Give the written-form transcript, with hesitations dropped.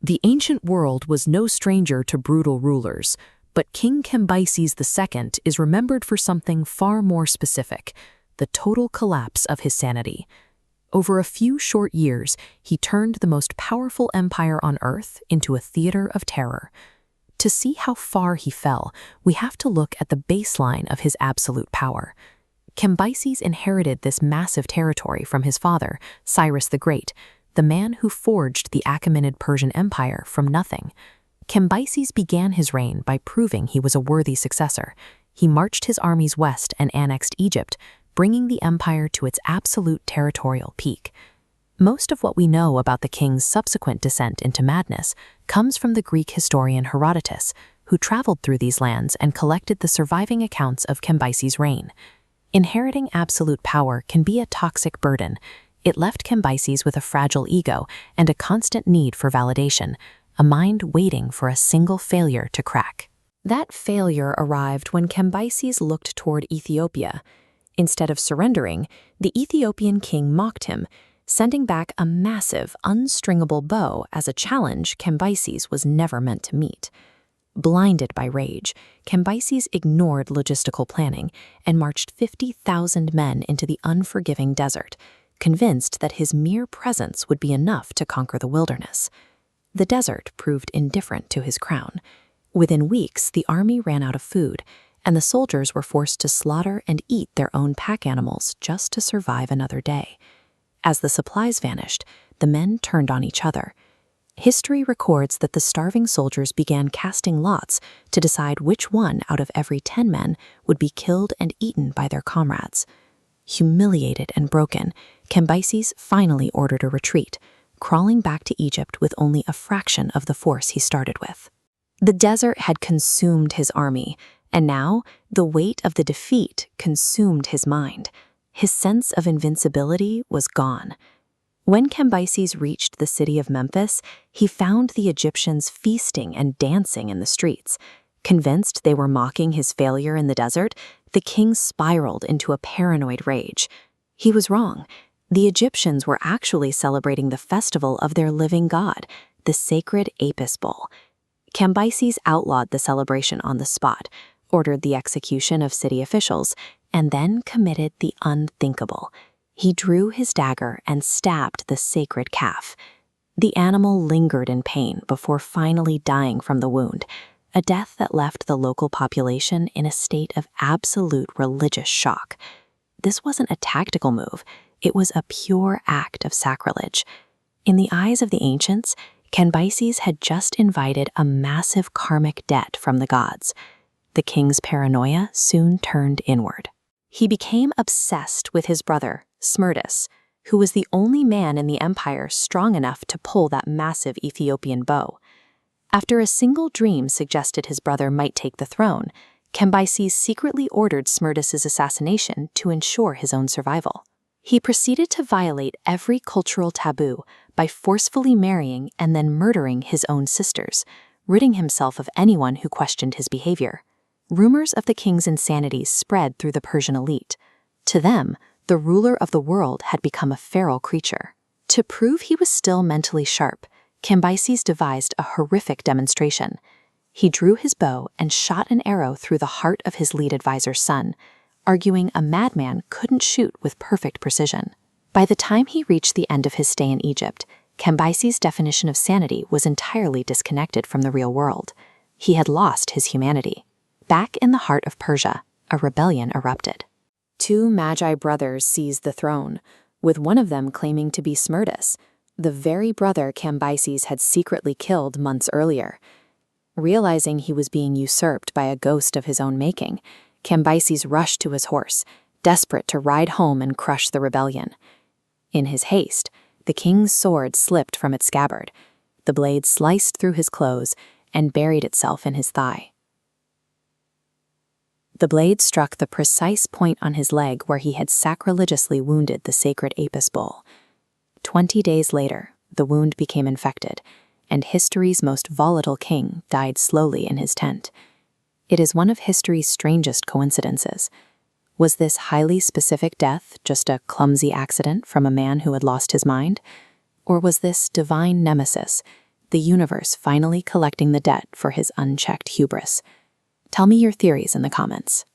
The ancient world was no stranger to brutal rulers, but King Cambyses II is remembered for something far more specific: the total collapse of his sanity. Over a few short years, he turned the most powerful empire on earth into a theater of terror. To see how far he fell, we have to look at the baseline of his absolute power. Cambyses inherited this massive territory from his father, Cyrus the Great, the man who forged the Achaemenid Persian Empire from nothing. Cambyses began his reign by proving he was a worthy successor. He marched his armies west and annexed Egypt, bringing the empire to its absolute territorial peak. Most of what we know about the king's subsequent descent into madness comes from the Greek historian Herodotus, who traveled through these lands and collected the surviving accounts of Cambyses' reign. Inheriting absolute power can be a toxic burden. It left Cambyses with a fragile ego and a constant need for validation, a mind waiting for a single failure to crack. That failure arrived when Cambyses looked toward Ethiopia. Instead of surrendering, the Ethiopian king mocked him, sending back a massive, unstringable bow as a challenge Cambyses was never meant to meet. Blinded by rage, Cambyses ignored logistical planning and marched 50,000 men into the unforgiving desert, convinced that his mere presence would be enough to conquer the wilderness. The desert proved indifferent to his crown. Within weeks, the army ran out of food, and the soldiers were forced to slaughter and eat their own pack animals just to survive another day. As the supplies vanished, the men turned on each other. History records that the starving soldiers began casting lots to decide which one out of every 10 men would be killed and eaten by their comrades. Humiliated and broken, Cambyses finally ordered a retreat, crawling back to Egypt with only a fraction of the force he started with. The desert had consumed his army, and now the weight of the defeat consumed his mind. His sense of invincibility was gone. When Cambyses reached the city of Memphis, he found the Egyptians feasting and dancing in the streets. Convinced they were mocking his failure in the desert, the king spiraled into a paranoid rage. He was wrong. The Egyptians were actually celebrating the festival of their living god, the sacred Apis bull. Cambyses outlawed the celebration on the spot, ordered the execution of city officials, and then committed the unthinkable. He drew his dagger and stabbed the sacred calf. The animal lingered in pain before finally dying from the wound, a death that left the local population in a state of absolute religious shock. This wasn't a tactical move, it was a pure act of sacrilege. In the eyes of the ancients, Cambyses had just invited a massive karmic debt from the gods. The king's paranoia soon turned inward. He became obsessed with his brother, Smerdis, who was the only man in the empire strong enough to pull that massive Ethiopian bow. After a single dream suggested his brother might take the throne, Cambyses secretly ordered Smerdis's assassination to ensure his own survival. He proceeded to violate every cultural taboo by forcefully marrying and then murdering his own sisters, ridding himself of anyone who questioned his behavior. Rumors of the king's insanity spread through the Persian elite. To them, the ruler of the world had become a feral creature. To prove he was still mentally sharp, Cambyses devised a horrific demonstration. He drew his bow and shot an arrow through the heart of his lead advisor's son, arguing a madman couldn't shoot with perfect precision. By the time he reached the end of his stay in Egypt, Cambyses' definition of sanity was entirely disconnected from the real world. He had lost his humanity. Back in the heart of Persia, a rebellion erupted. 2 Magi brothers seized the throne, with one of them claiming to be Smerdis, the very brother Cambyses had secretly killed months earlier. Realizing he was being usurped by a ghost of his own making, Cambyses rushed to his horse, desperate to ride home and crush the rebellion. In his haste, the king's sword slipped from its scabbard. The blade sliced through his clothes and buried itself in his thigh. The blade struck the precise point on his leg where he had sacrilegiously wounded the sacred Apis bull. 20 days later, the wound became infected, and history's most volatile king died slowly in his tent. It is one of history's strangest coincidences. Was this highly specific death just a clumsy accident from a man who had lost his mind? Or was this divine nemesis, the universe finally collecting the debt for his unchecked hubris? Tell me your theories in the comments.